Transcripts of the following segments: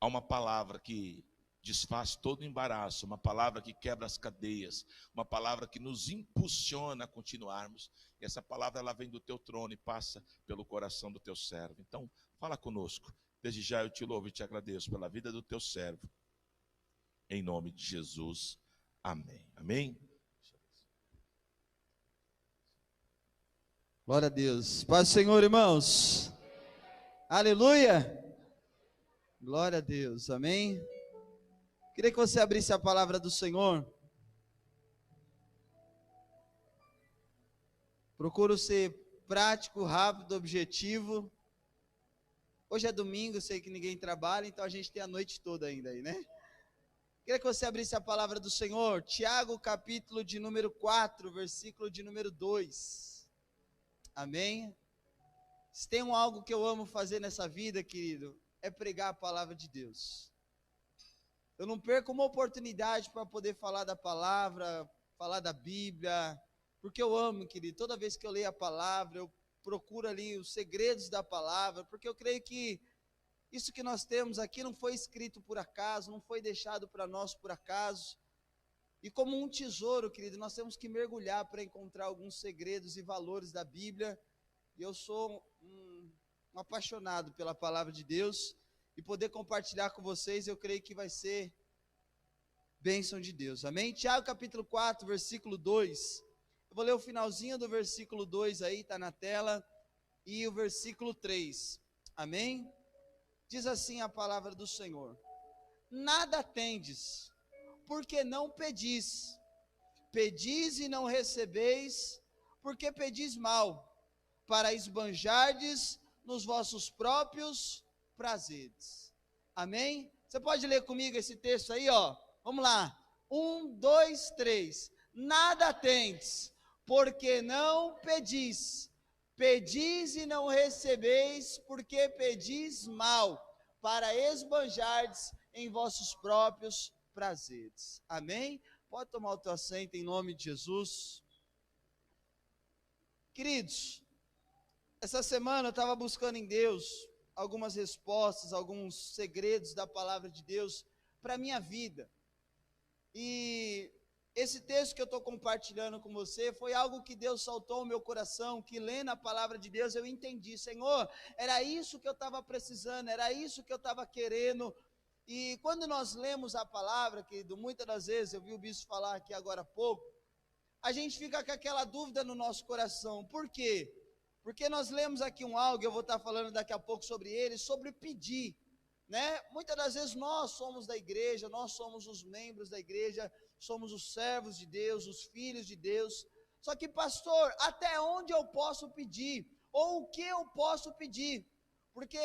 Há uma palavra que desfaz todo o embaraço, uma palavra que quebra as cadeias, uma palavra que nos impulsiona a continuarmos. E essa palavra, ela vem do teu trono e passa pelo coração do teu servo. Então, fala conosco. Desde já eu te louvo e te agradeço pela vida do teu servo. Em nome de Jesus. Amém. Amém. Glória a Deus. Paz do Senhor, irmãos. Aleluia. Glória a Deus. Amém. Queria que você abrisse a palavra do Senhor. Procuro ser prático, rápido, objetivo. Hoje é domingo, sei que ninguém trabalha, então a gente tem a noite toda ainda aí, né? Queria que você abrisse a palavra do Senhor. Tiago, capítulo de número 4, versículo de número 2. Amém? Se tem algo que eu amo fazer nessa vida, querido, é pregar a palavra de Deus. Eu não perco uma oportunidade para poder falar da palavra, falar da Bíblia, porque eu amo, querido. Toda vez que eu leio a palavra, eu procuro ali os segredos da palavra, porque eu creio que isso que nós temos aqui não foi escrito por acaso, não foi deixado para nós por acaso. E como um tesouro, querido, nós temos que mergulhar para encontrar alguns segredos e valores da Bíblia. E eu sou um apaixonado pela palavra de Deus. E poder compartilhar com vocês, eu creio que vai ser bênção de Deus. Amém? Tiago capítulo 4, versículo 2. Eu vou ler o finalzinho do versículo 2 aí, está na tela. E o versículo 3. Amém? Diz assim a palavra do Senhor: nada tendes, porque não pedis. Pedis e não recebeis, porque pedis mal, para esbanjardes nos vossos próprios prazeres. Amém? Você pode ler comigo esse texto aí, ó. Vamos lá. 1, 2, 3. Nada tendes, porque não pedis. Pedis e não recebeis, porque pedis mal, para esbanjardes em vossos próprios prazeres. Amém? Pode tomar o teu assento em nome de Jesus. Queridos, essa semana eu estava buscando em Deus algumas respostas, alguns segredos da palavra de Deus para a minha vida. E esse texto que eu estou compartilhando com você foi algo que Deus saltou ao meu coração, que lendo a palavra de Deus eu entendi. Senhor, era isso que eu estava precisando, era isso que eu estava querendo. E quando nós lemos a palavra, querido, muitas das vezes, eu vi o bispo falar aqui agora há pouco, a gente fica com aquela dúvida no nosso coração. Por quê? Porque nós lemos aqui algo, eu vou estar falando daqui a pouco sobre ele, sobre pedir, né? Muitas das vezes nós somos da igreja, nós somos os membros da igreja, somos os servos de Deus, os filhos de Deus. Só que, pastor, até onde eu posso pedir? Ou o que eu posso pedir? Porque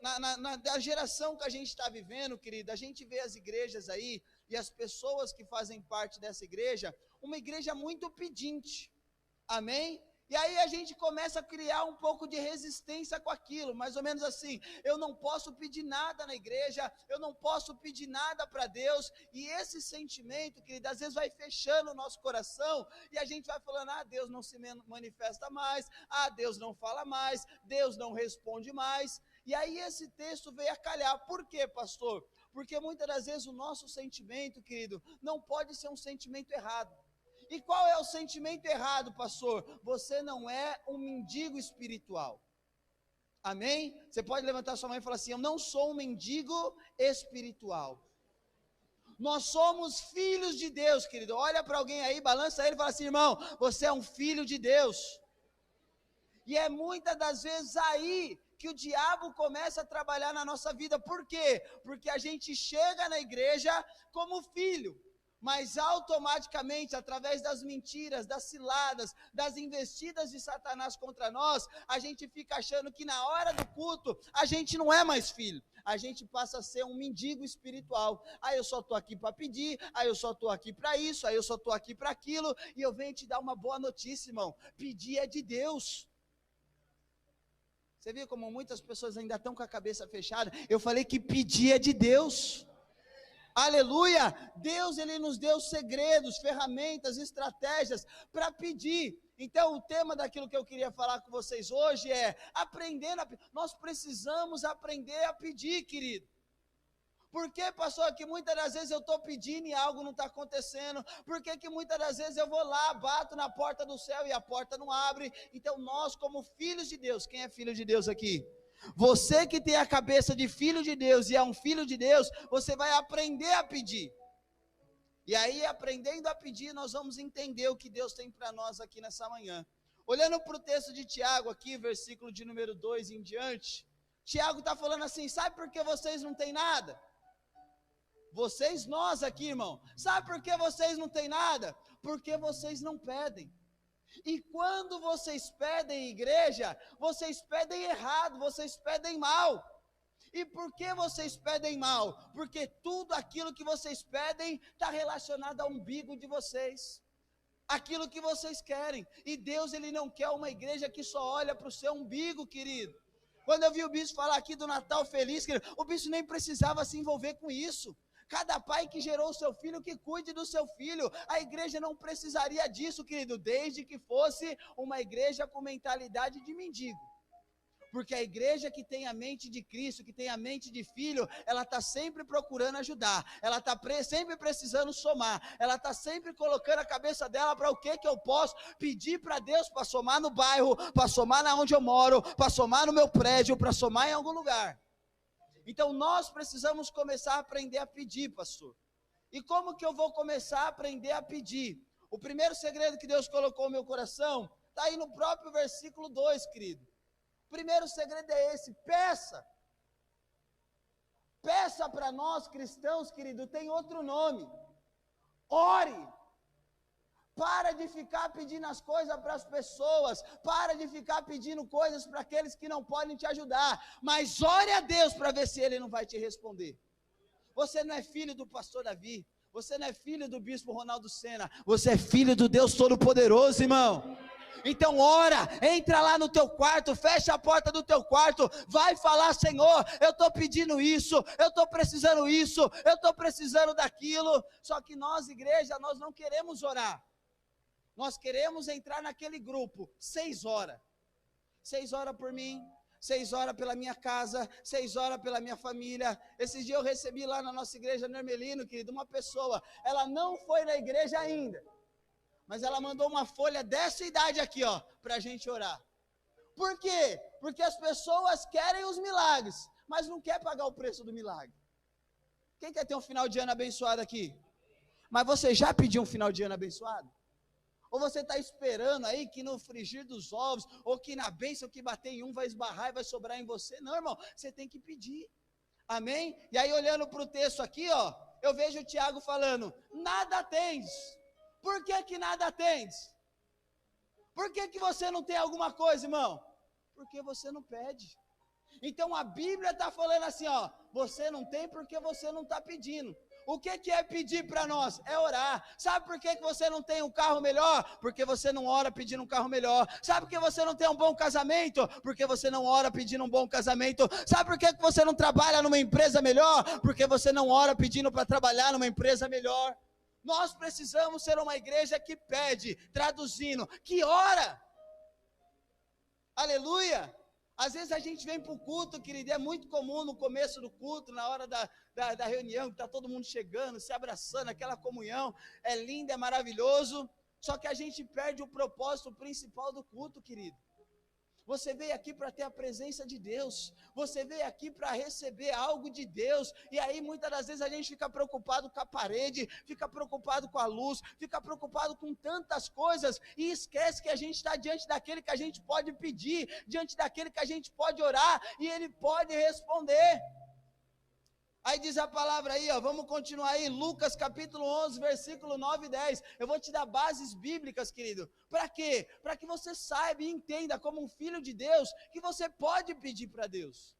na geração que a gente está vivendo, querido, a gente vê as igrejas aí, e as pessoas que fazem parte dessa igreja, uma igreja muito pedinte, amém? E aí a gente começa a criar um pouco de resistência com aquilo, mais ou menos assim, eu não posso pedir nada na igreja, eu não posso pedir nada para Deus, e esse sentimento, querido, às vezes vai fechando o nosso coração, e a gente vai falando, Deus não se manifesta mais, Deus não fala mais, Deus não responde mais, e aí esse texto veio a calhar. Por quê, pastor? Porque muitas das vezes o nosso sentimento, querido, não pode ser um sentimento errado. E qual é o sentimento errado, pastor? Você não é um mendigo espiritual. Amém? Você pode levantar sua mão e falar assim, eu não sou um mendigo espiritual. Nós somos filhos de Deus, querido. Olha para alguém aí, balança ele e fala assim, irmão, você é um filho de Deus. E é muitas das vezes aí que o diabo começa a trabalhar na nossa vida. Por quê? Porque a gente chega na igreja como filho, mas automaticamente, através das mentiras, das ciladas, das investidas de Satanás contra nós, a gente fica achando que na hora do culto, a gente não é mais filho, a gente passa a ser um mendigo espiritual. Eu só estou aqui para pedir, eu só estou aqui para isso, eu só estou aqui para aquilo, e eu venho te dar uma boa notícia, irmão, pedir é de Deus. Você viu como muitas pessoas ainda estão com a cabeça fechada? Eu falei que pedir é de Deus. Aleluia! Deus, Ele nos deu segredos, ferramentas, estratégias para pedir. Então o tema daquilo que eu queria falar com vocês hoje é aprendendo a pedir. Nós precisamos aprender a pedir, querido. Por que, pastor, que muitas das vezes eu estou pedindo e algo não está acontecendo? Por que muitas das vezes eu vou lá, bato na porta do céu e a porta não abre? Então nós, como filhos de Deus, quem é filho de Deus aqui? Você que tem a cabeça de filho de Deus e é um filho de Deus, você vai aprender a pedir. E aí, aprendendo a pedir, nós vamos entender o que Deus tem para nós aqui nessa manhã. Olhando para o texto de Tiago aqui, versículo de número 2 em diante, Tiago está falando assim, sabe por que vocês não têm nada? Vocês, nós aqui, irmão, sabe por que vocês não têm nada? Porque vocês não pedem. E quando vocês pedem, igreja, vocês pedem errado, vocês pedem mal. E por que vocês pedem mal? Porque tudo aquilo que vocês pedem está relacionado ao umbigo de vocês. Aquilo que vocês querem. E Deus, Ele não quer uma igreja que só olha para o seu umbigo, querido. Quando eu vi o bispo falar aqui do Natal feliz, querido, o bispo nem precisava se envolver com isso. Cada pai que gerou o seu filho, que cuide do seu filho. A igreja não precisaria disso, querido, desde que fosse uma igreja com mentalidade de mendigo. Porque a igreja que tem a mente de Cristo, que tem a mente de filho, ela está sempre procurando ajudar, ela está sempre precisando somar, ela está sempre colocando a cabeça dela para o que eu posso pedir para Deus, para somar no bairro, para somar na onde eu moro, para somar no meu prédio, para somar em algum lugar. Então nós precisamos começar a aprender a pedir, pastor. E como que eu vou começar a aprender a pedir? O primeiro segredo que Deus colocou no meu coração, está aí no próprio versículo 2, querido. O primeiro segredo é esse, peça. Peça para nós cristãos, querido, tem outro nome. Ore. Para de ficar pedindo as coisas para as pessoas, para de ficar pedindo coisas para aqueles que não podem te ajudar, mas ore a Deus para ver se Ele não vai te responder. Você não é filho do pastor Davi, você não é filho do bispo Ronaldo Sena, você é filho do Deus Todo-Poderoso, irmão. Então ora, entra lá no teu quarto, fecha a porta do teu quarto, vai falar, Senhor, eu estou pedindo isso, eu estou precisando isso, eu estou precisando daquilo. Só que nós, igreja, nós não queremos orar. Nós queremos entrar naquele grupo, 6 horas. 6 horas por mim, 6 horas pela minha casa, 6 horas pela minha família. Esses dias eu recebi lá na nossa igreja no Hermelino, querido, uma pessoa, ela não foi na igreja ainda, mas ela mandou uma folha dessa idade aqui, ó, para a gente orar. Por quê? Porque as pessoas querem os milagres, mas não quer pagar o preço do milagre. Quem quer ter um final de ano abençoado aqui? Mas você já pediu um final de ano abençoado? Ou você está esperando aí que no frigir dos ovos, ou que na bênção que bater em um vai esbarrar e vai sobrar em você? Não, irmão, você tem que pedir. Amém? E aí olhando para o texto aqui, ó, eu vejo o Tiago falando, nada tens. Por que nada tens? Por que você não tem alguma coisa, irmão? Porque você não pede. Então a Bíblia está falando assim, ó, você não tem porque você não está pedindo. O que é pedir para nós? É orar. Sabe por que você não tem um carro melhor? Porque você não ora pedindo um carro melhor. Sabe por que você não tem um bom casamento? Porque você não ora pedindo um bom casamento. Sabe por que você não trabalha numa empresa melhor? Porque você não ora pedindo para trabalhar numa empresa melhor. Nós precisamos ser uma igreja que pede, traduzindo, que ora. Aleluia. Às vezes a gente vem para o culto, querido, é muito comum no começo do culto, na hora da reunião, que está todo mundo chegando, se abraçando, aquela comunhão, é lindo, é maravilhoso, só que a gente perde o propósito principal do culto, querido. Você veio aqui para ter a presença de Deus, você veio aqui para receber algo de Deus, e aí muitas das vezes a gente fica preocupado com a parede, fica preocupado com a luz, fica preocupado com tantas coisas, e esquece que a gente está diante daquele que a gente pode pedir, diante daquele que a gente pode orar, e Ele pode responder. Aí diz a palavra aí, ó, vamos continuar aí, Lucas capítulo 11, versículo 9 e 10, eu vou te dar bases bíblicas, querido, para quê? Para que você saiba e entenda como um filho de Deus, que você pode pedir para Deus,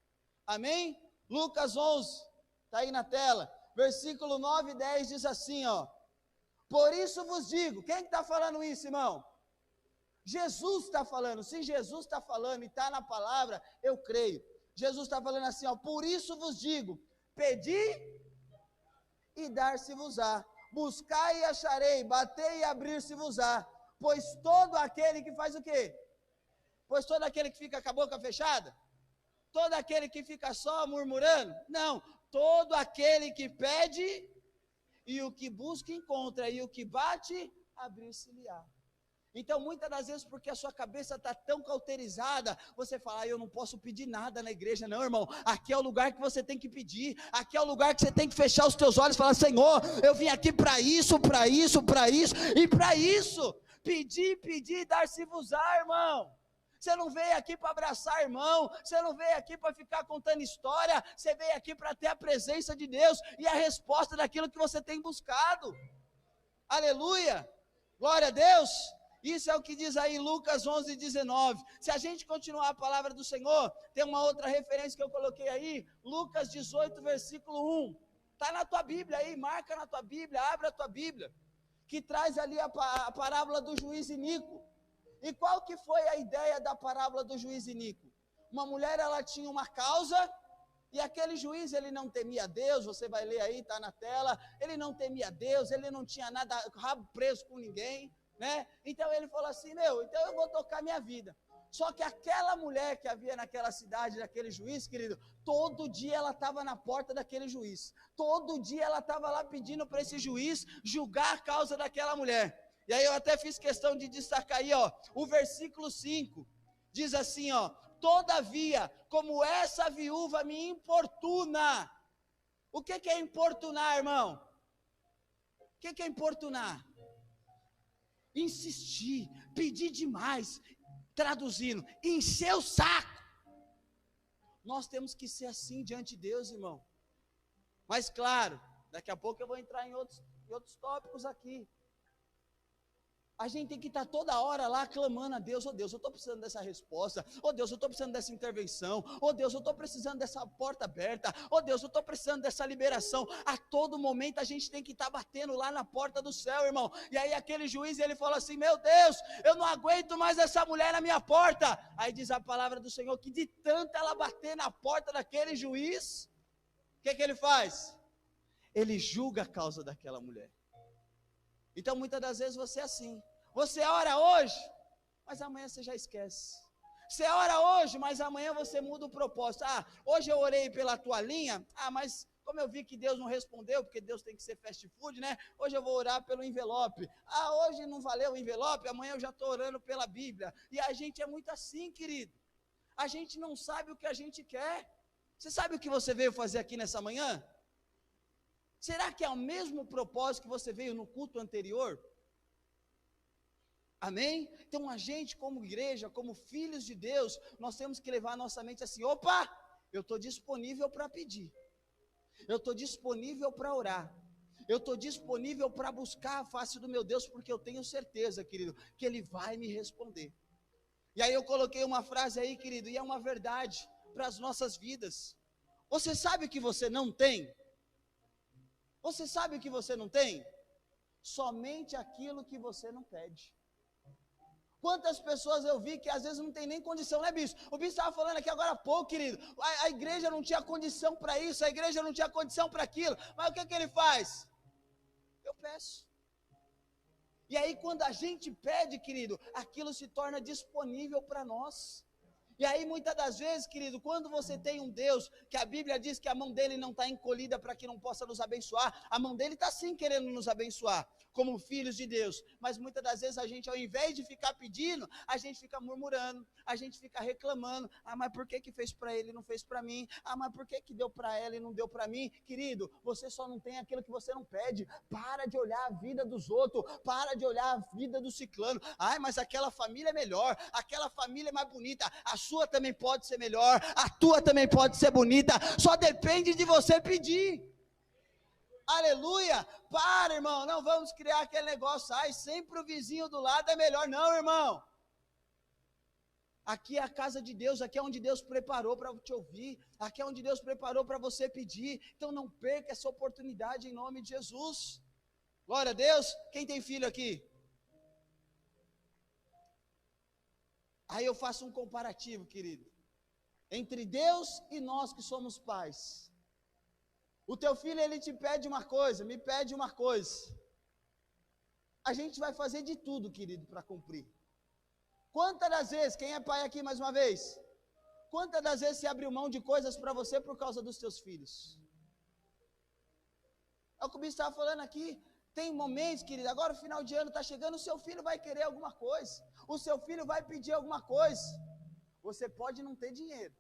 amém? Lucas 11, está aí na tela, versículo 9 e 10 diz assim, ó, por isso vos digo, quem está falando isso, irmão? Jesus está falando, se Jesus está falando e está na palavra, eu creio, Jesus está falando assim, ó, por isso vos digo, pedi e dar-se-vos-á, buscai e acharei, batei e abrir-se-vos-á, pois todo aquele que faz o quê? Pois todo aquele que fica com a boca fechada? Todo aquele que fica só murmurando? Não, todo aquele que pede, e o que busca encontra, e o que bate, abrir-se-lhe-á. Então, muitas das vezes, porque a sua cabeça está tão cauterizada, você fala, eu não posso pedir nada na igreja. Não, irmão, aqui é o lugar que você tem que pedir, aqui é o lugar que você tem que fechar os teus olhos e falar, Senhor, eu vim aqui para isso, para isso, para isso, e para isso, pedir, dar-se-vos-á, irmão. Você não veio aqui para abraçar irmão, você não veio aqui para ficar contando história, você veio aqui para ter a presença de Deus, e a resposta daquilo que você tem buscado. Aleluia, glória a Deus. Isso é o que diz aí Lucas 11:19. Se a gente continuar a palavra do Senhor, tem uma outra referência que eu coloquei aí, Lucas 18, versículo 1. Está na tua Bíblia aí, marca na tua Bíblia, abre a tua Bíblia, que traz ali a parábola do juiz iníquo. E qual que foi a ideia da parábola do juiz iníquo? Uma mulher, ela tinha uma causa, e aquele juiz, ele não temia Deus, você vai ler aí, está na tela, ele não temia Deus, ele não tinha nada, rabo preso com ninguém, né? Então ele falou assim, então eu vou tocar minha vida. Só que aquela mulher que havia naquela cidade, daquele juiz, querido, todo dia ela estava na porta daquele juiz, todo dia ela estava lá pedindo para esse juiz julgar a causa daquela mulher. E aí eu até fiz questão de destacar aí, ó, o versículo 5, diz assim, ó, todavia, como essa viúva me importuna. O que é importunar, irmão? O que é importunar? Insistir, pedir demais, traduzindo, encher o saco. Nós temos que ser assim diante de Deus, irmão. Mas claro, daqui a pouco eu vou entrar em outros tópicos aqui. A gente tem que estar toda hora lá clamando a Deus, Deus, eu estou precisando dessa resposta, Deus, eu estou precisando dessa intervenção, Deus, eu estou precisando dessa porta aberta, Deus, eu estou precisando dessa liberação. A todo momento a gente tem que estar batendo lá na porta do céu, irmão. E aí aquele juiz, ele falou assim, meu Deus, eu não aguento mais essa mulher na minha porta. Aí diz a palavra do Senhor, que de tanto ela bater na porta daquele juiz, o que ele faz? Ele julga a causa daquela mulher. Então muitas das vezes você é assim, você ora hoje, mas amanhã você já esquece. Você ora hoje, mas amanhã você muda o propósito. Hoje eu orei pela tua linha, mas como eu vi que Deus não respondeu, porque Deus tem que ser fast food, né? Hoje eu vou orar pelo envelope. Hoje não valeu o envelope, amanhã eu já estou orando pela Bíblia. E a gente é muito assim, querido. A gente não sabe o que a gente quer. Você sabe o que você veio fazer aqui nessa manhã? Será que é o mesmo propósito que você veio no culto anterior? Amém? Então a gente como igreja, como filhos de Deus, nós temos que levar a nossa mente assim, opa, eu estou disponível para pedir, eu estou disponível para orar, eu estou disponível para buscar a face do meu Deus, porque eu tenho certeza, querido, que Ele vai me responder. E aí eu coloquei uma frase aí, querido, e é uma verdade para as nossas vidas. Você sabe o que você não tem? Você sabe o que você não tem? Somente aquilo que você não pede. Quantas pessoas eu vi que às vezes não tem nem condição, né, bispo? O bispo estava falando aqui agora há pouco, querido, a igreja não tinha condição para isso, a igreja não tinha condição para aquilo, mas o que ele faz? Eu peço. E aí quando a gente pede, querido, aquilo se torna disponível para nós. E aí muitas das vezes, querido, quando você tem um Deus, que a Bíblia diz que a mão dele não está encolhida para que não possa nos abençoar, a mão dele está sim querendo nos abençoar, como filhos de Deus, mas muitas das vezes a gente, ao invés de ficar pedindo, a gente fica murmurando, a gente fica reclamando, mas por que fez para ele e não fez para mim? Mas por que deu para ela e não deu para mim? Querido, você só não tem aquilo que você não pede. Para de olhar a vida dos outros, para de olhar a vida do ciclano, mas aquela família é melhor, aquela família é mais bonita, a sua também pode ser melhor, a tua também pode ser bonita, só depende de você pedir. Aleluia, para, irmão, não vamos criar aquele negócio, sempre o vizinho do lado é melhor, não, irmão. Aqui é a casa de Deus, aqui é onde Deus preparou para te ouvir, aqui é onde Deus preparou para você pedir, então não perca essa oportunidade em nome de Jesus. Glória a Deus. Quem tem filho aqui? Aí eu faço um comparativo, querido, entre Deus e nós que somos pais. O teu filho, ele te pede uma coisa, me pede uma coisa. A gente vai fazer de tudo, querido, para cumprir. Quantas das vezes, quem é pai aqui mais uma vez? Quantas das vezes você abriu mão de coisas para você por causa dos teus filhos? É o que o bispo estava falando aqui. Tem momentos, querido, agora o final de ano está chegando, o seu filho vai querer alguma coisa. O seu filho vai pedir alguma coisa. Você pode não ter dinheiro,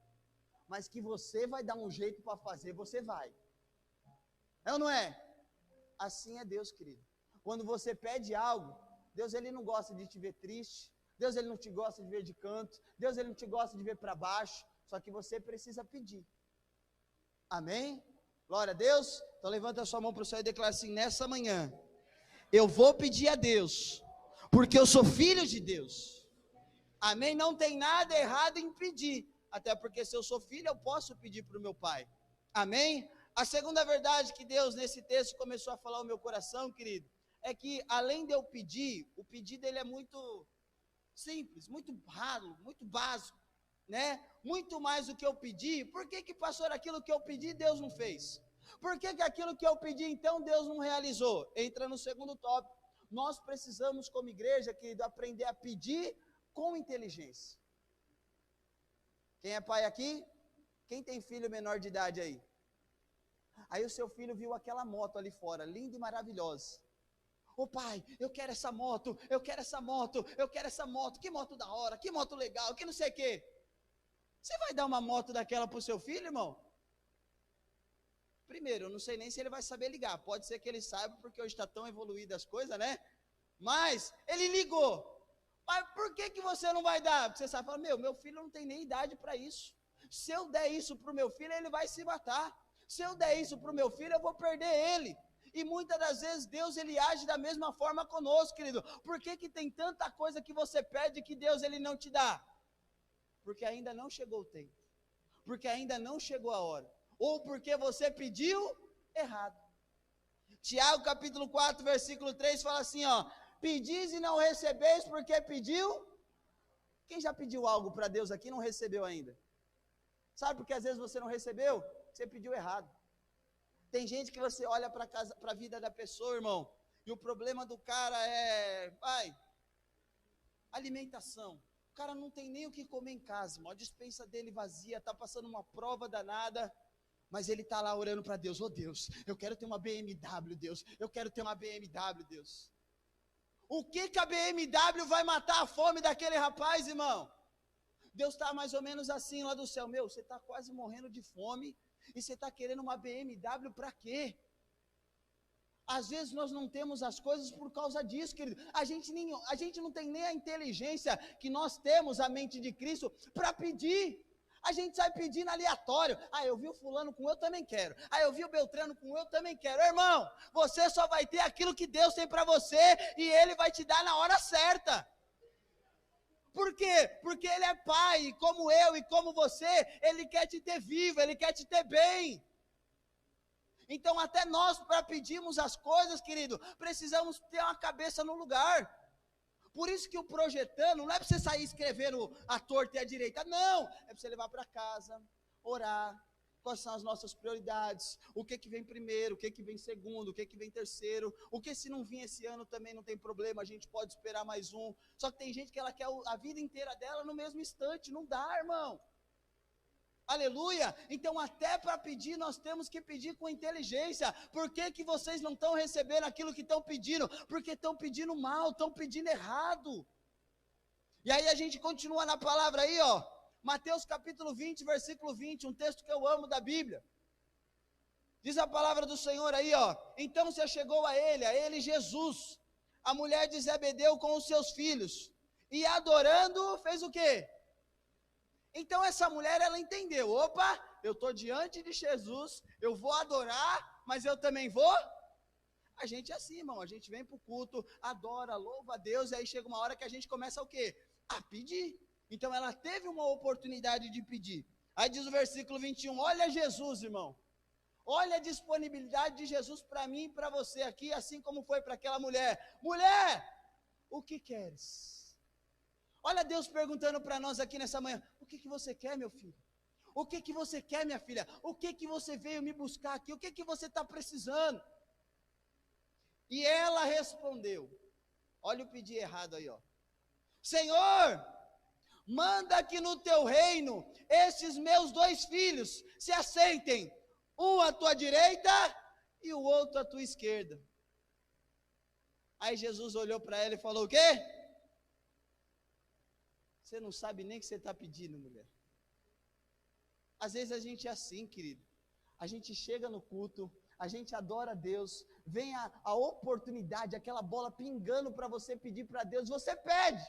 mas que você vai dar um jeito para fazer, você vai. É ou não é? Assim é Deus, querido. Quando você pede algo, Deus ele não gosta de te ver triste. Deus ele não te gosta de ver de canto. Deus ele não te gosta de ver para baixo. Só que você precisa pedir. Amém? Glória a Deus. Então levanta a sua mão para o céu e declara assim: nessa manhã, eu vou pedir a Deus, porque eu sou filho de Deus. Amém? Não tem nada errado em pedir. Até porque se eu sou filho, eu posso pedir para o meu pai. Amém? A segunda verdade que Deus nesse texto começou a falar ao meu coração, querido, é que além de eu pedir, o pedido ele é muito simples, muito ralo, muito básico, né? Muito mais do que eu pedi. Por que pastor, aquilo que eu pedi Deus não fez? Por que aquilo que eu pedi então Deus não realizou? Entra no segundo tópico. Nós precisamos como igreja, querido, aprender a pedir com inteligência. Quem é pai aqui? Quem tem filho menor de idade aí? Aí o seu filho viu aquela moto ali fora, linda e maravilhosa. Ô pai, eu quero essa moto, eu quero essa moto, eu quero essa moto, que moto da hora, que moto legal, que não sei o quê. Você vai dar uma moto daquela para o seu filho, irmão? Primeiro, eu não sei nem se ele vai saber ligar, pode ser que ele saiba, porque hoje está tão evoluído as coisas, né? Mas, ele ligou. Mas por que você não vai dar? Porque você sabe, fala, meu filho não tem nem idade para isso. Se eu der isso para o meu filho, ele vai se matar. Se eu der isso para o meu filho, eu vou perder ele. E muitas das vezes Deus ele age da mesma forma conosco, querido. Por que tem tanta coisa que você pede que Deus ele não te dá? Porque ainda não chegou o tempo. Porque ainda não chegou a hora. Ou porque você pediu errado. Tiago capítulo 4, versículo 3 fala assim, ó: pedis e não recebeis porque pediu. Quem já pediu algo para Deus aqui e não recebeu ainda? Sabe por que às vezes você não recebeu? Você pediu errado. Tem gente que você olha para a vida da pessoa, irmão, e o problema do cara é, alimentação. O cara não tem nem o que comer em casa, irmão. A despensa dele vazia, está passando uma prova danada, mas ele está lá orando para Deus. Oh Deus, eu quero ter uma BMW, Deus. Eu quero ter uma BMW, Deus. O que a BMW vai matar a fome daquele rapaz, irmão? Deus está mais ou menos assim lá do céu. Você está quase morrendo de fome e você está querendo uma BMW para quê? Às vezes nós não temos as coisas por causa disso, querido. A gente não tem nem a inteligência que nós temos, a mente de Cristo, para pedir. A gente sai pedindo aleatório. Eu vi o fulano com eu também quero. Eu vi o Beltrano com eu também quero. Irmão, você só vai ter aquilo que Deus tem para você e Ele vai te dar na hora certa. Por quê? Porque Ele é Pai, e como eu e como você, Ele quer te ter vivo, Ele quer te ter bem. Então até nós, para pedirmos as coisas, querido, precisamos ter uma cabeça no lugar. Por isso que o projetando, não é para você sair escrevendo a torta e a direita, não, é para você levar para casa, orar, quais são as nossas prioridades, o que vem primeiro, o que vem segundo, o que vem terceiro, o que se não vir esse ano também não tem problema, a gente pode esperar mais um. Só que tem gente que ela quer a vida inteira dela no mesmo instante, não dá, irmão. Aleluia. Então até para pedir nós temos que pedir com inteligência. Por que vocês não estão recebendo aquilo que estão pedindo? Porque estão pedindo mal, estão pedindo errado. E aí a gente continua na palavra aí, ó, Mateus capítulo 20, versículo 20, um texto que eu amo da Bíblia. Diz a palavra do Senhor aí, ó: então se chegou a ele Jesus, a mulher de Zebedeu com os seus filhos, e adorando, fez o quê? Então essa mulher, ela entendeu, opa, eu estou diante de Jesus, eu vou adorar, mas eu também vou. A gente é assim, irmão, a gente vem para o culto, adora, louva a Deus, e aí chega uma hora que a gente começa o quê? A pedir. Então ela teve uma oportunidade de pedir. Aí diz o versículo 21, olha Jesus, irmão, olha a disponibilidade de Jesus para mim e para você aqui, assim como foi para aquela mulher. Mulher, o que queres? Olha Deus perguntando para nós aqui nessa manhã, o que você quer, meu filho? O que você quer, minha filha? O que você veio me buscar aqui? O que você está precisando? E ela respondeu, olha o pedir errado aí, ó: Senhor, manda que no teu reino, esses meus 2 filhos se assentem, um à tua direita e o outro à tua esquerda. Aí Jesus olhou para ela e falou: o quê? Você não sabe nem o que você está pedindo, mulher. Às vezes a gente é assim, querido. A gente chega no culto, a gente adora a Deus, vem a oportunidade, aquela bola pingando para você pedir para Deus, você pede.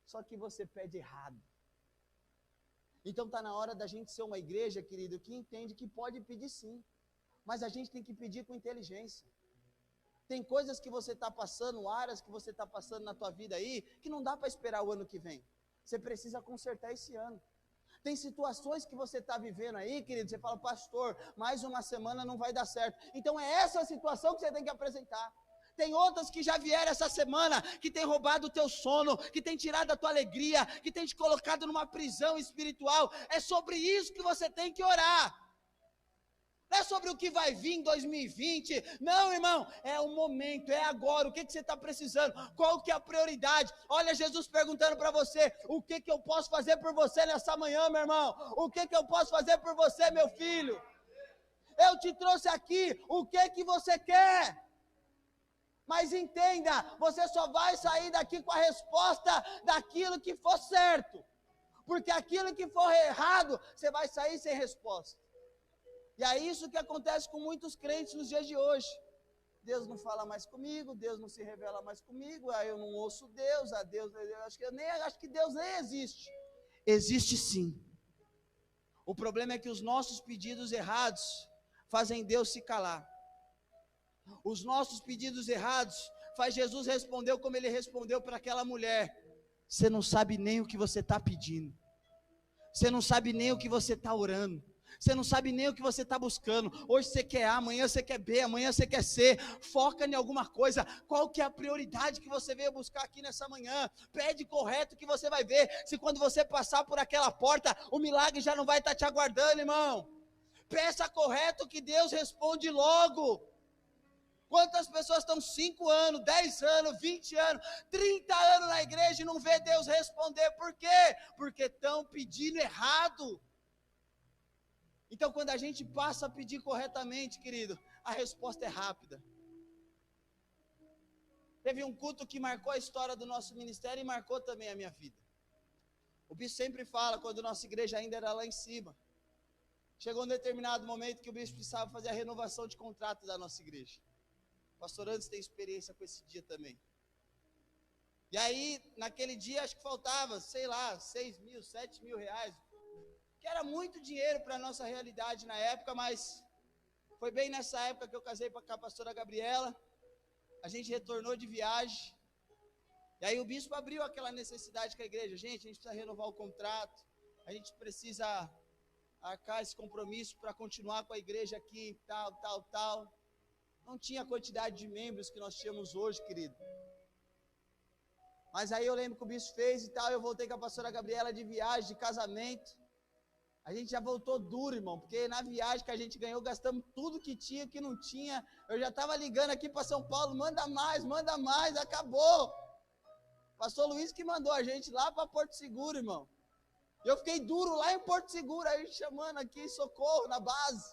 Só que você pede errado. Então está na hora da gente ser uma igreja, querido, que entende que pode pedir sim, mas a gente tem que pedir com inteligência. Tem coisas que você está passando, áreas que você está passando na tua vida aí, que não dá para esperar o ano que vem. Você precisa consertar esse ano. Tem situações que você está vivendo aí, querido, você fala: pastor, mais uma semana não vai dar certo. Então é essa a situação que você tem que apresentar. Tem outras que já vieram essa semana, que tem roubado o teu sono, que tem tirado a tua alegria, que tem te colocado numa prisão espiritual. É sobre isso que você tem que orar. Não é sobre o que vai vir em 2020, não, irmão, é o momento, é agora, o que você está precisando, qual que é a prioridade? Olha Jesus perguntando para você: o que eu posso fazer por você nessa manhã, meu irmão? O que eu posso fazer por você, meu filho? Eu te trouxe aqui, o que você quer? Mas entenda, você só vai sair daqui com a resposta daquilo que for certo, porque aquilo que for errado, você vai sair sem resposta. E é isso que acontece com muitos crentes nos dias de hoje. Deus não fala mais comigo, Deus não se revela mais comigo, aí eu não ouço Deus, acho que Deus nem existe. Existe sim. O problema é que os nossos pedidos errados fazem Deus se calar. Os nossos pedidos errados faz Jesus responder como ele respondeu para aquela mulher: você não sabe nem o que você está pedindo, você não sabe nem o que você está orando, você não sabe nem o que você está buscando. Hoje você quer A, amanhã você quer B, amanhã você quer C. Foca em alguma coisa. Qual que é a prioridade que você veio buscar aqui nessa manhã? Pede correto que você vai ver se quando você passar por aquela porta, o milagre já não vai estar te aguardando, irmão. Peça correto que Deus responde logo. Quantas pessoas estão 5 anos, 10 anos, 20 anos, 30 anos na igreja e não vê Deus responder? Por quê? Porque estão pedindo errado. Então, quando a gente passa a pedir corretamente, querido, a resposta é rápida. Teve um culto que marcou a história do nosso ministério e marcou também a minha vida. O bispo sempre fala, quando nossa igreja ainda era lá em cima, chegou um determinado momento que o bispo precisava fazer a renovação de contrato da nossa igreja. O pastor Anderson tem experiência com esse dia também. E aí, naquele dia, acho que faltava, 6 mil, 7 mil reais, que era muito dinheiro para a nossa realidade na época, mas foi bem nessa época que eu casei com a pastora Gabriela. A gente retornou de viagem, e aí o bispo abriu aquela necessidade com a igreja: gente, a gente precisa renovar o contrato, a gente precisa arcar esse compromisso para continuar com a igreja aqui, tal. Não tinha a quantidade de membros que nós tínhamos hoje, querido. Mas aí eu lembro que o bispo fez e tal, eu voltei com a pastora Gabriela de viagem, de casamento. A gente já voltou duro, irmão, porque na viagem que a gente ganhou, gastamos tudo que tinha, que não tinha. Eu já estava ligando aqui para São Paulo: manda mais, acabou. Pastor Luiz que mandou a gente lá para Porto Seguro, irmão. Eu fiquei duro lá em Porto Seguro, aí chamando aqui socorro na base.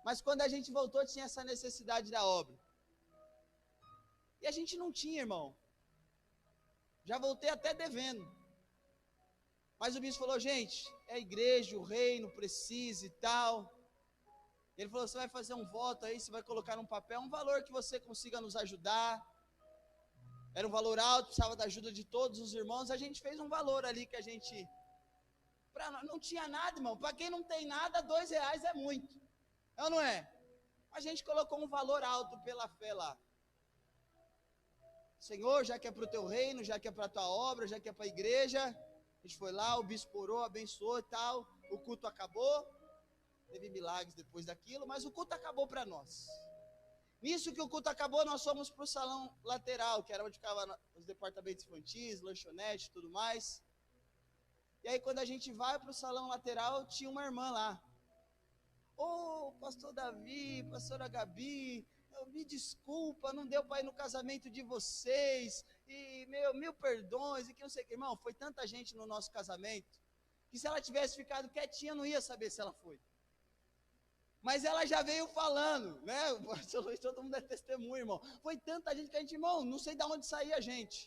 Mas quando a gente voltou, tinha essa necessidade da obra. E a gente não tinha, irmão. Já voltei até devendo. Mas o bispo falou: gente, é a igreja, o reino precisa e tal. Ele falou: você vai fazer um voto aí, você vai colocar num papel um valor que você consiga nos ajudar. Era um valor alto, precisava da ajuda de todos os irmãos. A gente fez um valor ali que a gente... não tinha nada, irmão. Para quem não tem nada, R$2 é muito. É ou não é? A gente colocou um valor alto pela fé lá. Senhor, já que é para o teu reino, já que é para a tua obra, já que é para a igreja... A gente foi lá, o bispo orou, abençoou e tal. O culto acabou. Teve milagres depois daquilo, mas o culto acabou para nós. Nisso que o culto acabou, nós fomos para o salão lateral, que era onde ficavam os departamentos infantis, lanchonete e tudo mais. E aí, quando a gente vai para o salão lateral, tinha uma irmã lá. Ô, pastor Davi, pastora Gabi, me desculpa, não deu para ir no casamento de vocês, e mil perdões, e que não sei o que. Irmão, foi tanta gente no nosso casamento, que se ela tivesse ficado quietinha, não ia saber se ela foi. Mas ela já veio falando, né? Todo mundo é testemunho, irmão. Foi tanta gente que a gente, irmão, não sei de onde saía a gente.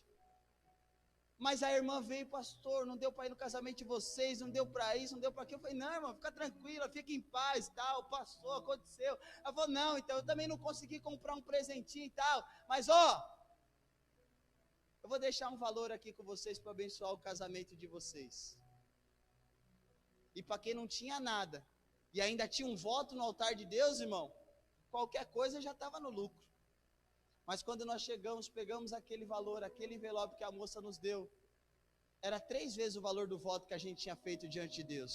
Mas a irmã veio, pastor, não deu para ir no casamento de vocês, não deu para isso, não deu para aquilo. Eu falei, não, irmão, fica tranquila, fica em paz, tal, passou, aconteceu. Ela falou, não, então eu também não consegui comprar um presentinho e tal. Mas, ó, eu vou deixar um valor aqui com vocês para abençoar o casamento de vocês. E para quem não tinha nada, e ainda tinha um voto no altar de Deus, irmão, qualquer coisa já estava no lucro. Mas quando nós chegamos, pegamos aquele valor, aquele envelope que a moça nos deu, era 3 vezes o valor do voto que a gente tinha feito diante de Deus.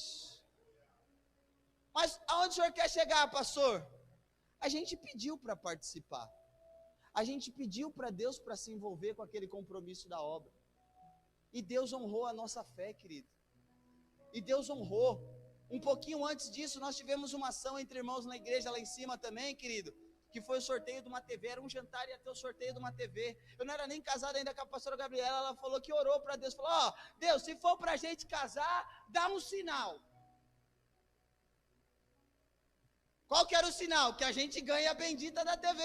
Mas aonde o senhor quer chegar, pastor? A gente pediu para participar. A gente pediu para Deus para se envolver com aquele compromisso da obra. E Deus honrou a nossa fé, querido. E Deus honrou. Um pouquinho antes disso, nós tivemos uma ação entre irmãos na igreja lá em cima também, querido, que foi o sorteio de uma TV, era um jantar e ia ter o sorteio de uma TV. Eu não era nem casado ainda com a pastora Gabriela, ela falou que orou para Deus, falou, ó, Deus, se for para a gente casar, dá um sinal. Qual que era o sinal? Que a gente ganha a bendita da TV.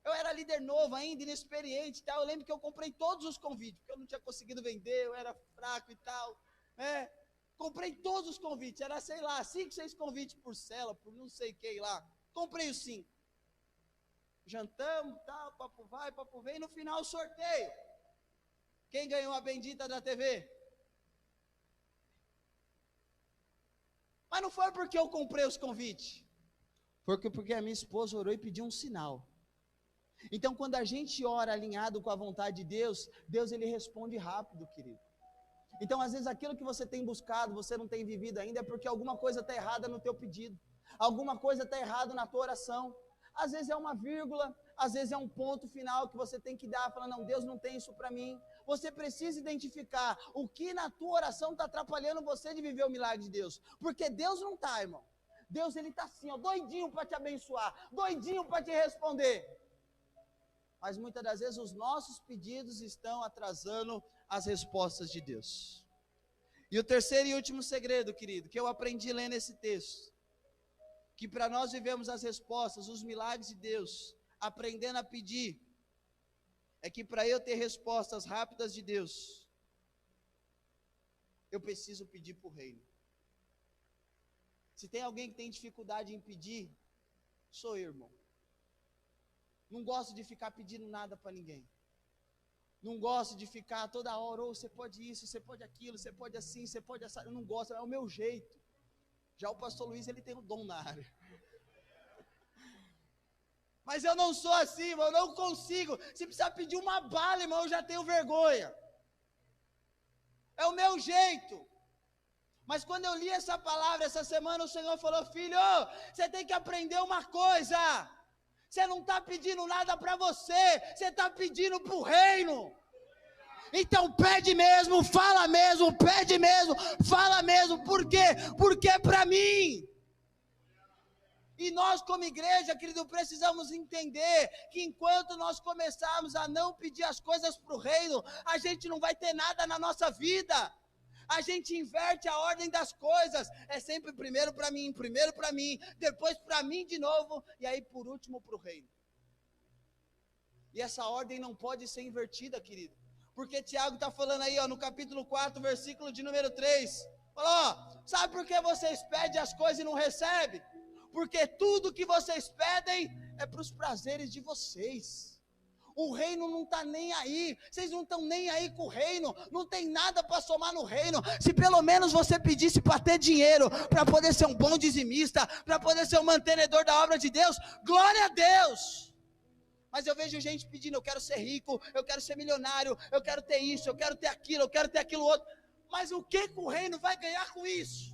Eu era líder novo ainda, inexperiente e tal, eu lembro que eu comprei todos os convites, porque eu não tinha conseguido vender, eu era fraco e tal, né? Comprei todos os convites, era, sei lá, 5, 6 convites por cela, por não sei quem lá, comprei os 5. Jantamos, tal, papo vai, papo vem, no final o sorteio. Quem ganhou a bendita da TV? Mas não foi porque eu comprei os convites, foi porque a minha esposa orou e pediu um sinal. Então quando a gente ora alinhado com a vontade de Deus, Deus ele responde rápido, querido. Então às vezes aquilo que você tem buscado, você não tem vivido ainda, é porque alguma coisa está errada no teu pedido, alguma coisa está errada na tua oração. Às vezes é uma vírgula, às vezes é um ponto final que você tem que dar, falando, não, Deus não tem isso para mim. Você precisa identificar o que na tua oração está atrapalhando você de viver o milagre de Deus, porque Deus não está, irmão. Deus ele está assim, ó, doidinho para te abençoar, doidinho para te responder. Mas muitas das vezes os nossos pedidos estão atrasando as respostas de Deus. E o terceiro e último segredo, querido, que eu aprendi lendo esse texto, que para nós vivemos as respostas, os milagres de Deus, aprendendo a pedir, é que para eu ter respostas rápidas de Deus, eu preciso pedir para o reino. Se tem alguém que tem dificuldade em pedir, sou eu, irmão. Não gosto de ficar pedindo nada para ninguém. Não gosto de ficar toda hora, oh, você pode isso, você pode aquilo, você pode assim, você pode assim. Eu não gosto, é o meu jeito. Já o pastor Luiz, ele tem o dom na área. Mas eu não sou assim, irmão, eu não consigo. Se precisar pedir uma bala, irmão, eu já tenho vergonha. É o meu jeito. Mas quando eu li essa palavra essa semana, o Senhor falou, filho, você tem que aprender uma coisa. Você não está pedindo nada para você, você está pedindo para o reino. Então pede mesmo, fala mesmo, pede mesmo, fala mesmo. Por quê? Porque é para mim. E nós como igreja, querido, precisamos entender que enquanto nós começarmos a não pedir as coisas para o reino, a gente não vai ter nada na nossa vida. A gente inverte a ordem das coisas, é sempre primeiro para mim, depois para mim de novo, e aí por último para o reino. E essa ordem não pode ser invertida, querido, porque Tiago está falando aí, no capítulo 4, versículo de número 3, falou, sabe por que vocês pedem as coisas e não recebem? Porque tudo que vocês pedem é para os prazeres de vocês. O reino não está nem aí, vocês não estão nem aí com o reino, não tem nada para somar no reino. Se pelo menos você pedisse para ter dinheiro, para poder ser um bom dizimista, para poder ser um mantenedor da obra de Deus, glória a Deus. Mas eu vejo gente pedindo, eu quero ser rico, eu quero ser milionário, eu quero ter isso, eu quero ter aquilo, eu quero ter aquilo outro. Mas o que o reino vai ganhar com isso?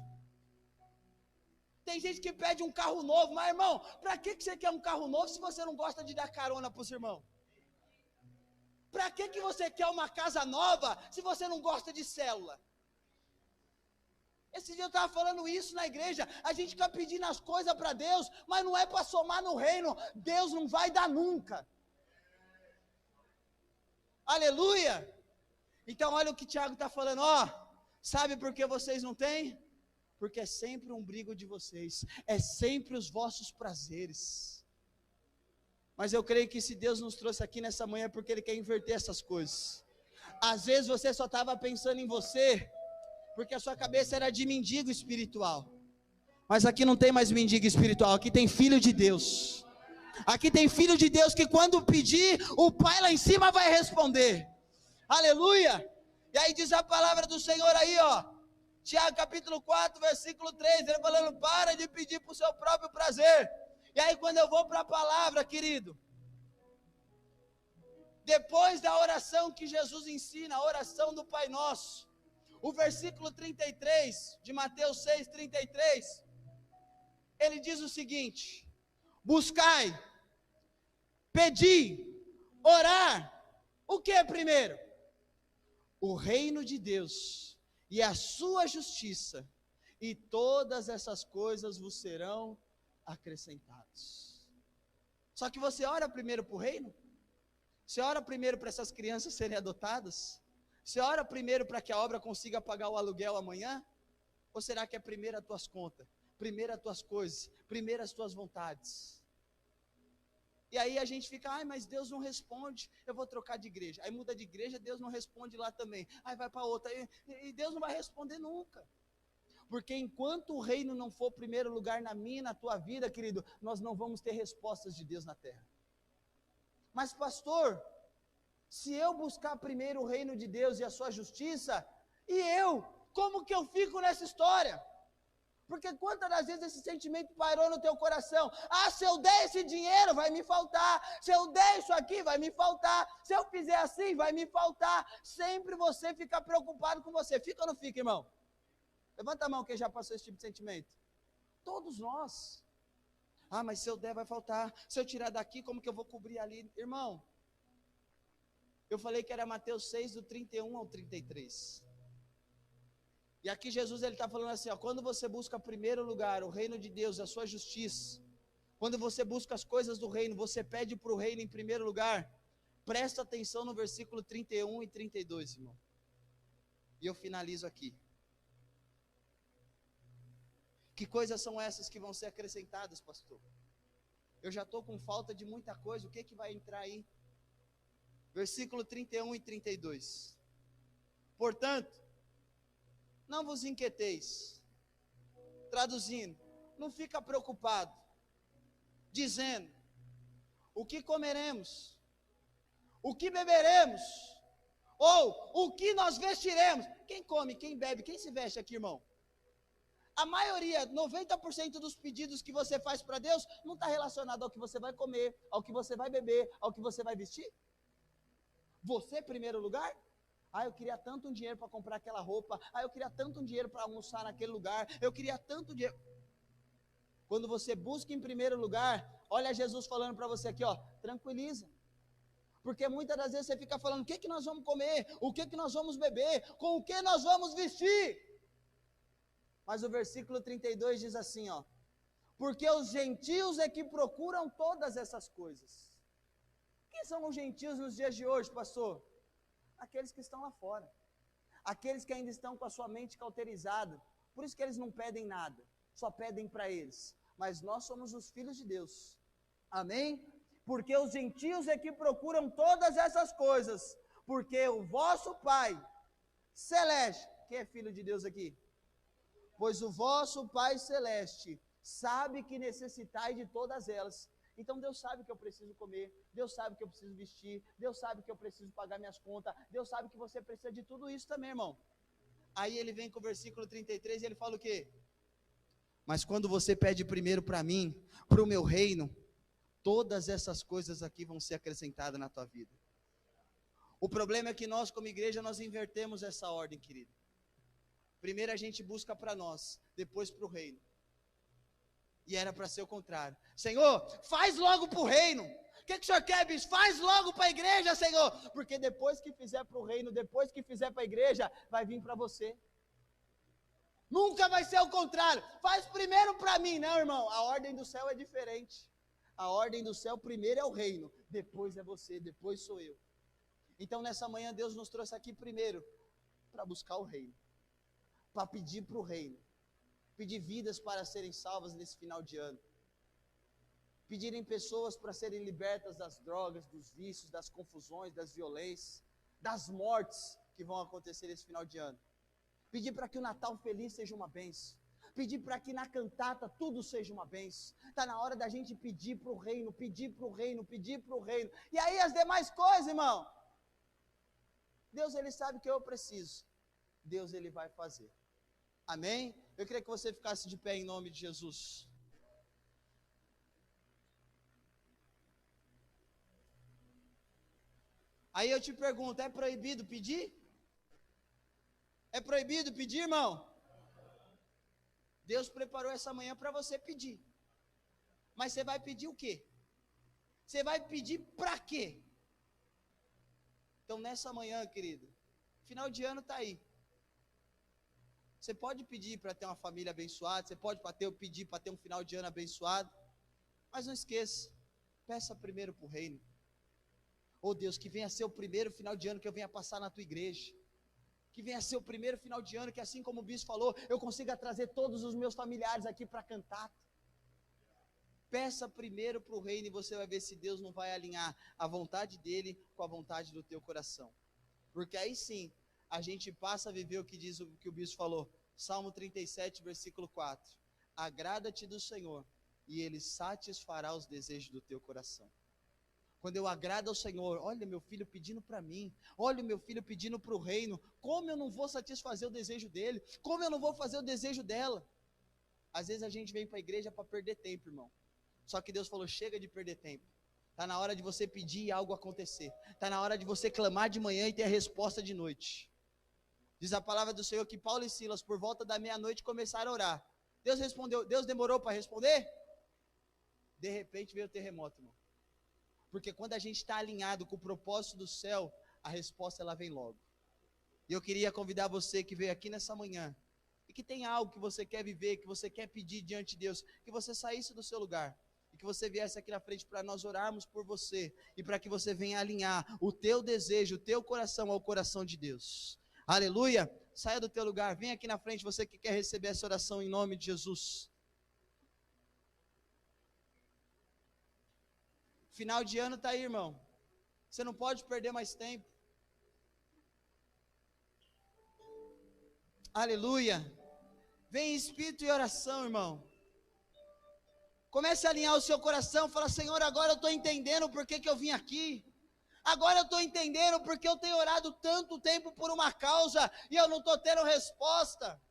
Tem gente que pede um carro novo, mas irmão, para que você quer um carro novo se você não gosta de dar carona para os irmãos? Para que você quer uma casa nova se você não gosta de célula? Esse dia eu estava falando isso na igreja, a gente fica pedindo as coisas para Deus, mas não é para somar no reino, Deus não vai dar nunca. Aleluia! Então olha o que Tiago está falando, sabe por que vocês não têm? porque é sempre um umbigo de vocês, é sempre os vossos prazeres. Mas eu creio que se Deus nos trouxe aqui nessa manhã é porque Ele quer inverter essas coisas. Às vezes você só estava pensando em você, porque a sua cabeça era de mendigo espiritual. Mas aqui não tem mais mendigo espiritual, aqui tem filho de Deus. Aqui tem filho de Deus que quando pedir, o Pai lá em cima vai responder. Aleluia! E aí diz a palavra do Senhor aí, ó. Tiago capítulo 4, versículo 3, ele falando, para de pedir para o seu próprio prazer. E aí quando eu vou para a palavra, querido, depois da oração que Jesus ensina, a oração do Pai Nosso, o versículo 33, de Mateus 6, 33, ele diz o seguinte, buscai, pedi, orar, o que é primeiro? O reino de Deus e a sua justiça, e todas essas coisas vos serão acrescentadas. Só que você ora primeiro para o reino? Você ora primeiro para essas crianças serem adotadas? Você ora primeiro para que a obra consiga pagar o aluguel amanhã? Ou será que é primeiro as tuas contas, primeiro as tuas coisas, primeiro as tuas vontades? E aí a gente fica, ai, mas Deus não responde, eu vou trocar de igreja. Aí muda de igreja, Deus não responde lá também. Aí vai para outra, e Deus não vai responder nunca. Porque enquanto o reino não for primeiro lugar na minha e na tua vida, querido, nós não vamos ter respostas de Deus na terra. Mas pastor, se eu buscar primeiro o reino de Deus e a sua justiça, e eu, como que eu fico nessa história? Porque quantas das vezes esse sentimento pairou no teu coração? Ah, se eu der esse dinheiro vai me faltar, se eu der isso aqui vai me faltar, se eu fizer assim vai me faltar. Sempre você fica preocupado com você, fica ou não fica, irmão? Levanta a mão quem já passou esse tipo de sentimento. Todos nós. Ah, mas se eu der vai faltar, se eu tirar daqui como que eu vou cobrir ali? Irmão, eu falei que era Mateus 6 do 31 ao 33. E aqui Jesus ele está falando assim, ó, quando você busca em primeiro lugar o reino de Deus, a sua justiça, quando você busca as coisas do reino, você pede para o reino em primeiro lugar, presta atenção no versículo 31 e 32, irmão. E eu finalizo aqui. Que coisas são essas que vão ser acrescentadas, pastor? Eu já estou com falta de muita coisa, o que vai entrar aí? Versículo 31 e 32. Portanto, não vos inquieteis, traduzindo, não fica preocupado, dizendo, o que comeremos, o que beberemos, ou o que nós vestiremos. Quem come, quem bebe, quem se veste aqui, irmão? A maioria, 90% dos pedidos que você faz para Deus, não está relacionado ao que você vai comer, ao que você vai beber, ao que você vai vestir. Você, em primeiro lugar? Ah, eu queria tanto um dinheiro para comprar aquela roupa. Ah, eu queria tanto um dinheiro para almoçar naquele lugar. Eu queria tanto dinheiro. Quando você busca em primeiro lugar, olha Jesus falando para você aqui, ó, tranquiliza. Porque muitas das vezes você fica falando, o que nós vamos comer? O que nós vamos beber? Com o que nós vamos vestir? Mas o versículo 32 diz assim, ó, porque os gentios é que procuram todas essas coisas. Quem são os gentios nos dias de hoje, pastor? Aqueles que estão lá fora, aqueles que ainda estão com a sua mente cauterizada, por isso que eles não pedem nada, só pedem para eles, mas nós somos os filhos de Deus, amém? Porque os gentios é que procuram todas essas coisas, porque o vosso Pai Celeste, quem é filho de Deus aqui? Pois o vosso Pai Celeste sabe que necessitais de todas elas. Então Deus sabe que eu preciso comer, Deus sabe que eu preciso vestir, Deus sabe que eu preciso pagar minhas contas, Deus sabe que você precisa de tudo isso também, irmão. Aí ele vem com o versículo 33 e ele fala o quê? Mas quando você pede primeiro para mim, para o meu reino, todas essas coisas aqui vão ser acrescentadas na tua vida. O problema é que nós como igreja, nós invertemos essa ordem, querido. Primeiro a gente busca para nós, depois para o reino. E era para ser o contrário. Senhor, faz logo para o reino. O que o senhor quer, bicho? Faz logo para a igreja, Senhor. Porque depois que fizer para o reino, depois que fizer para a igreja, vai vir para você. Nunca vai ser o contrário. Faz primeiro para mim. Não, irmão, a ordem do céu é diferente. A ordem do céu primeiro é o reino, depois é você, depois sou eu. Então nessa manhã Deus nos trouxe aqui primeiro para buscar o reino, para pedir para o reino. pedir vidas para serem salvas nesse final de ano, pedirem pessoas para serem libertas das drogas, dos vícios, das confusões, das violências, das mortes que vão acontecer esse final de ano, pedir para que o Natal feliz seja uma bênção, pedir para que na cantata tudo seja uma bênção. Está na hora da gente pedir para o reino, pedir para o reino, pedir para o reino, e aí as demais coisas, irmão, Deus ele sabe que eu preciso, Deus ele vai fazer, amém? Eu queria que você ficasse de pé em nome de Jesus. Aí eu te pergunto, é proibido pedir? É proibido pedir, irmão? Deus preparou essa manhã para você pedir. Mas você vai pedir o quê? Você vai pedir para quê? Então nessa manhã, querido, final de ano está aí. Você pode pedir para ter uma família abençoada, você pode pedir para ter um final de ano abençoado, mas não esqueça, peça primeiro para o reino. Oh Deus, que venha ser o primeiro final de ano que eu venha passar na tua igreja, que venha ser o primeiro final de ano que, assim como o bispo falou, eu consiga trazer todos os meus familiares aqui para cantar. Peça primeiro para o reino e você vai ver se Deus não vai alinhar a vontade dele com a vontade do teu coração, porque aí sim, a gente passa a viver o que diz o que o bispo falou, Salmo 37, versículo 4, agrada-te do Senhor, e Ele satisfará os desejos do teu coração. Quando eu agrado ao Senhor, olha meu filho pedindo para mim, olha o meu filho pedindo para o reino, como eu não vou satisfazer o desejo dele, como eu não vou fazer o desejo dela? Às vezes a gente vem para a igreja para perder tempo, irmão, só que Deus falou, chega de perder tempo, está na hora de você pedir e algo acontecer, está na hora de você clamar de manhã e ter a resposta de noite. Diz a palavra do Senhor que Paulo e Silas, por volta da meia-noite, começaram a orar. Deus respondeu, Deus demorou para responder? De repente veio o terremoto, irmão. Porque quando a gente está alinhado com o propósito do céu, a resposta ela vem logo. E eu queria convidar você que veio aqui nessa manhã, e que tem algo que você quer viver, que você quer pedir diante de Deus, que você saísse do seu lugar, e que você viesse aqui na frente para nós orarmos por você, e para que você venha alinhar o teu desejo, o teu coração ao coração de Deus. Aleluia, saia do teu lugar, vem aqui na frente, você que quer receber essa oração em nome de Jesus. Final de ano está aí, irmão, você não pode perder mais tempo. Aleluia, vem em espírito e oração, irmão. Comece a alinhar o seu coração, fala, Senhor, agora eu estou entendendo por que eu vim aqui. Agora eu estou entendendo porque eu tenho orado tanto tempo por uma causa e eu não estou tendo resposta.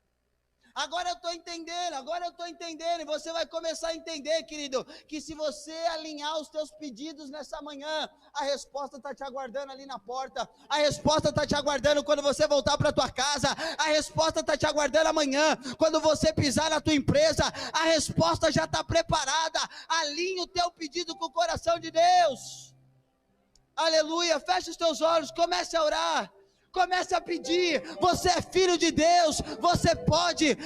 Agora eu estou entendendo, e você vai começar a entender, querido, que se você alinhar os teus pedidos nessa manhã, a resposta está te aguardando ali na porta, a resposta está te aguardando quando você voltar para a tua casa, a resposta está te aguardando amanhã, quando você pisar na tua empresa, a resposta já está preparada. Alinhe o teu pedido com o coração de Deus. Aleluia, fecha os teus olhos, comece a orar, comece a pedir. Você é filho de Deus, você pode,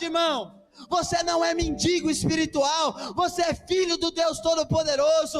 irmão. Você não é mendigo espiritual, você é filho do Deus Todo-Poderoso.